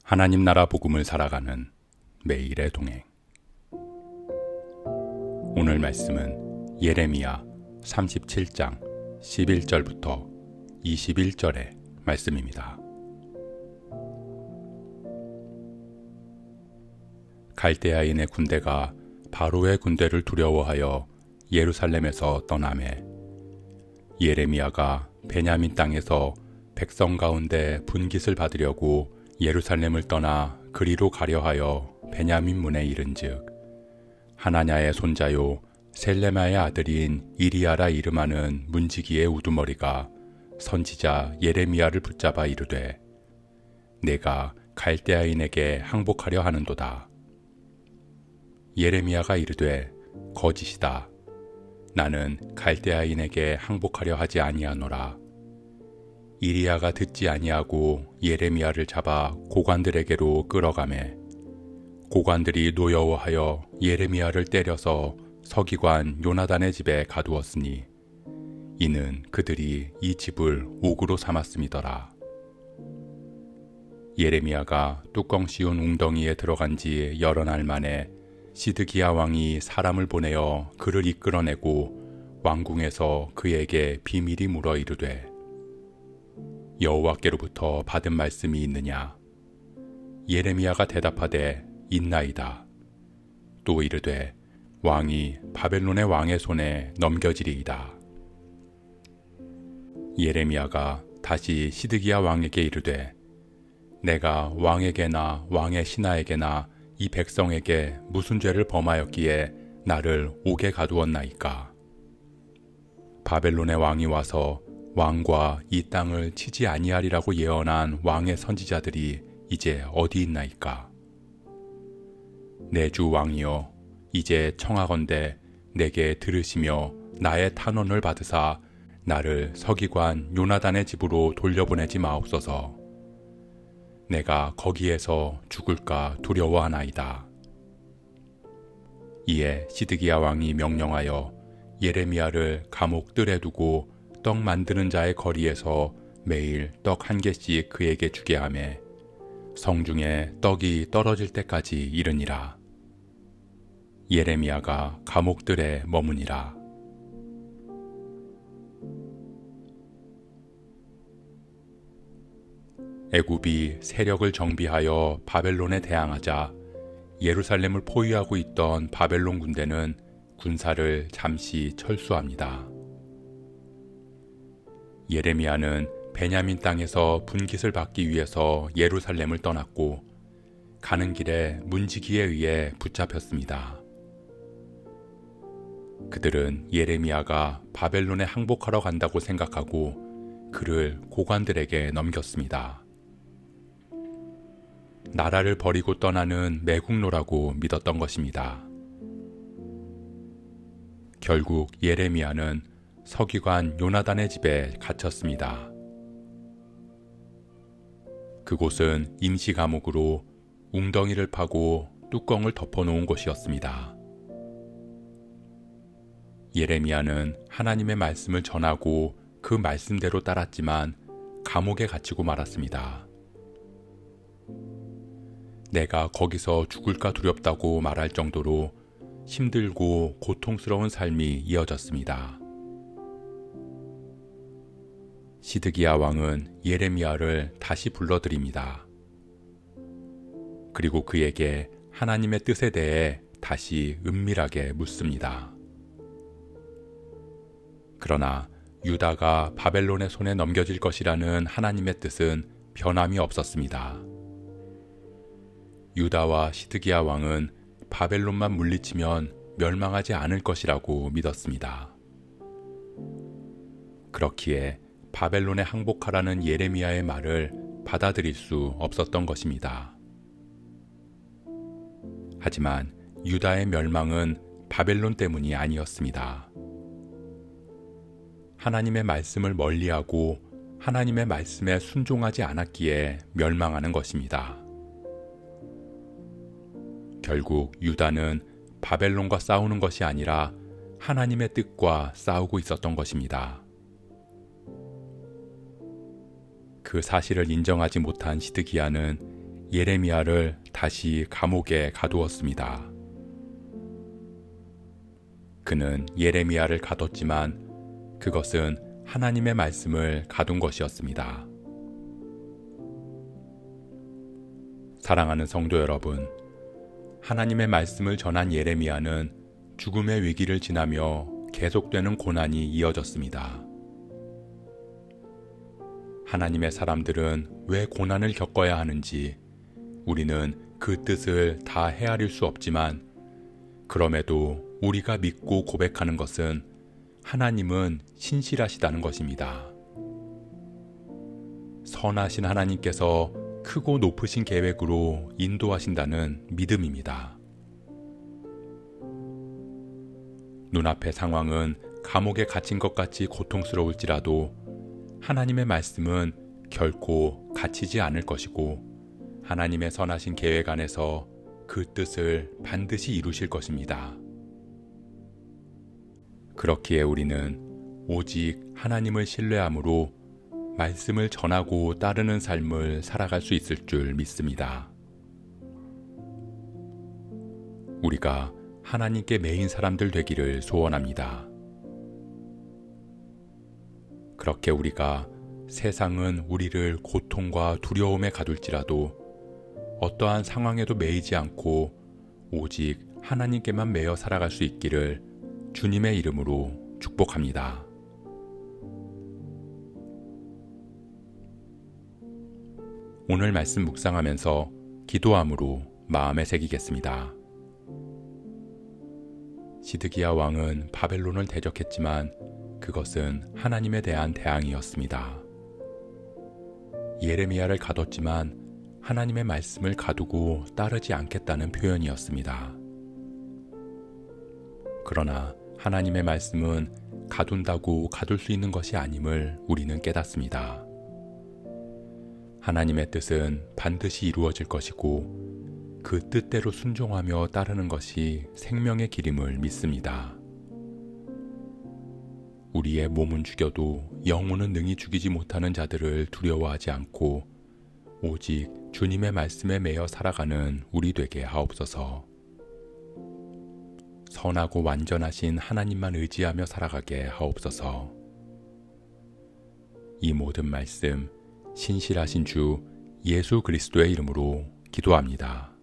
하나님 나라 복음을 살아가는 매일의 동행. 오늘 말씀은 예레미야 37장 11절부터 21절의 말씀입니다. 갈대아인의 군대가 바로의 군대를 두려워하여 예루살렘에서 떠나매 예레미야가 베냐민 땅에서 백성 가운데 분깃을 받으려고 예루살렘을 떠나 그리로 가려 하여 베냐민 문에 이른즉 하나냐의 손자요 셀레마의 아들인 이리야라 이름하는 문지기의 우두머리가 선지자 예레미야를 붙잡아 이르되 내가 갈대아인에게 항복하려 하는도다. 예레미야가 이르되 거짓이다. 나는 갈대아인에게 항복하려 하지 아니하노라. 이리야가 듣지 아니하고 예레미야를 잡아 고관들에게로 끌어가매 고관들이 노여워하여 예레미야를 때려서 서기관 요나단의 집에 가두었으니 이는 그들이 이 집을 옥으로 삼았음이더라. 예레미야가 뚜껑 씌운 웅덩이에 들어간 지 여러 날 만에 시드기야 왕이 사람을 보내어 그를 이끌어내고 왕궁에서 그에게 비밀이 물어 이르되 여호와께로부터 받은 말씀이 있느냐? 예레미야가 대답하되 있나이다. 또 이르되 왕이 바벨론의 왕의 손에 넘겨지리이다. 예레미야가 다시 시드기야 왕에게 이르되 내가 왕에게나 왕의 신하에게나 이 백성에게 무슨 죄를 범하였기에 나를 옥에 가두었나이까? 바벨론의 왕이 와서 왕과 이 땅을 치지 아니하리라고 예언한 왕의 선지자들이 이제 어디 있나이까? 내 주 왕이여 이제 청하건대 내게 들으시며 나의 탄원을 받으사 나를 서기관 요나단의 집으로 돌려보내지 마옵소서. 내가 거기에서 죽을까 두려워하나이다. 이에 시드기야 왕이 명령하여 예레미야를 감옥 뜰에 두고 떡 만드는 자의 거리에서 매일 떡 한 개씩 그에게 주게 하매 성중에 떡이 떨어질 때까지 이르니라. 예레미야가 감옥들에 머무니라. 애굽이 세력을 정비하여 바벨론에 대항하자 예루살렘을 포위하고 있던 바벨론 군대는 군사를 잠시 철수합니다. 예레미야는 베냐민 땅에서 분깃을 받기 위해서 예루살렘을 떠났고 가는 길에 문지기에 의해 붙잡혔습니다. 그들은 예레미야가 바벨론에 항복하러 간다고 생각하고 그를 고관들에게 넘겼습니다. 나라를 버리고 떠나는 매국노라고 믿었던 것입니다. 결국 예레미야는 서기관 요나단의 집에 갇혔습니다. 그곳은 임시 감옥으로 웅덩이를 파고 뚜껑을 덮어놓은 곳이었습니다. 예레미야는 하나님의 말씀을 전하고 그 말씀대로 따랐지만 감옥에 갇히고 말았습니다. 내가 거기서 죽을까 두렵다고 말할 정도로 힘들고 고통스러운 삶이 이어졌습니다. 시드기야 왕은 예레미야를 다시 불러들입니다. 그리고 그에게 하나님의 뜻에 대해 다시 은밀하게 묻습니다. 그러나 유다가 바벨론의 손에 넘겨질 것이라는 하나님의 뜻은 변함이 없었습니다. 유다와 시드기야 왕은 바벨론만 물리치면 멸망하지 않을 것이라고 믿었습니다. 그렇기에 바벨론에 항복하라는 예레미야의 말을 받아들일 수 없었던 것입니다. 하지만 유다의 멸망은 바벨론 때문이 아니었습니다. 하나님의 말씀을 멀리하고 하나님의 말씀에 순종하지 않았기에 멸망하는 것입니다. 결국 유다는 바벨론과 싸우는 것이 아니라 하나님의 뜻과 싸우고 있었던 것입니다. 그 사실을 인정하지 못한 시드기야는 예레미야를 다시 감옥에 가두었습니다. 그는 예레미야를 가뒀지만 그것은 하나님의 말씀을 가둔 것이었습니다. 사랑하는 성도 여러분, 하나님의 말씀을 전한 예레미야는 죽음의 위기를 지나며 계속되는 고난이 이어졌습니다. 하나님의 사람들은 왜 고난을 겪어야 하는지 우리는 그 뜻을 다 헤아릴 수 없지만, 그럼에도 우리가 믿고 고백하는 것은 하나님은 신실하시다는 것입니다. 선하신 하나님께서 크고 높으신 계획으로 인도하신다는 믿음입니다. 눈앞의 상황은 감옥에 갇힌 것 같이 고통스러울지라도 하나님의 말씀은 결코 갇히지 않을 것이고 하나님의 선하신 계획 안에서 그 뜻을 반드시 이루실 것입니다. 그렇기에 우리는 오직 하나님을 신뢰함으로 말씀을 전하고 따르는 삶을 살아갈 수 있을 줄 믿습니다. 우리가 하나님께 매인 사람들 되기를 소원합니다. 그렇게 우리가 세상은 우리를 고통과 두려움에 가둘지라도 어떠한 상황에도 매이지 않고 오직 하나님께만 매여 살아갈 수 있기를 주님의 이름으로 축복합니다. 오늘 말씀 묵상하면서 기도함으로 마음에 새기겠습니다. 시드기야 왕은 바벨론을 대적했지만 그것은 하나님에 대한 대항이었습니다. 예레미야를 가뒀지만 하나님의 말씀을 가두고 따르지 않겠다는 표현이었습니다. 그러나 하나님의 말씀은 가둔다고 가둘 수 있는 것이 아님을 우리는 깨닫습니다. 하나님의 뜻은 반드시 이루어질 것이고 그 뜻대로 순종하며 따르는 것이 생명의 길임을 믿습니다. 우리의 몸은 죽여도 영혼은 능히 죽이지 못하는 자들을 두려워하지 않고 오직 주님의 말씀에 매여 살아가는 우리 되게 하옵소서. 선하고 완전하신 하나님만 의지하며 살아가게 하옵소서. 이 모든 말씀 신실하신 주 예수 그리스도의 이름으로 기도합니다.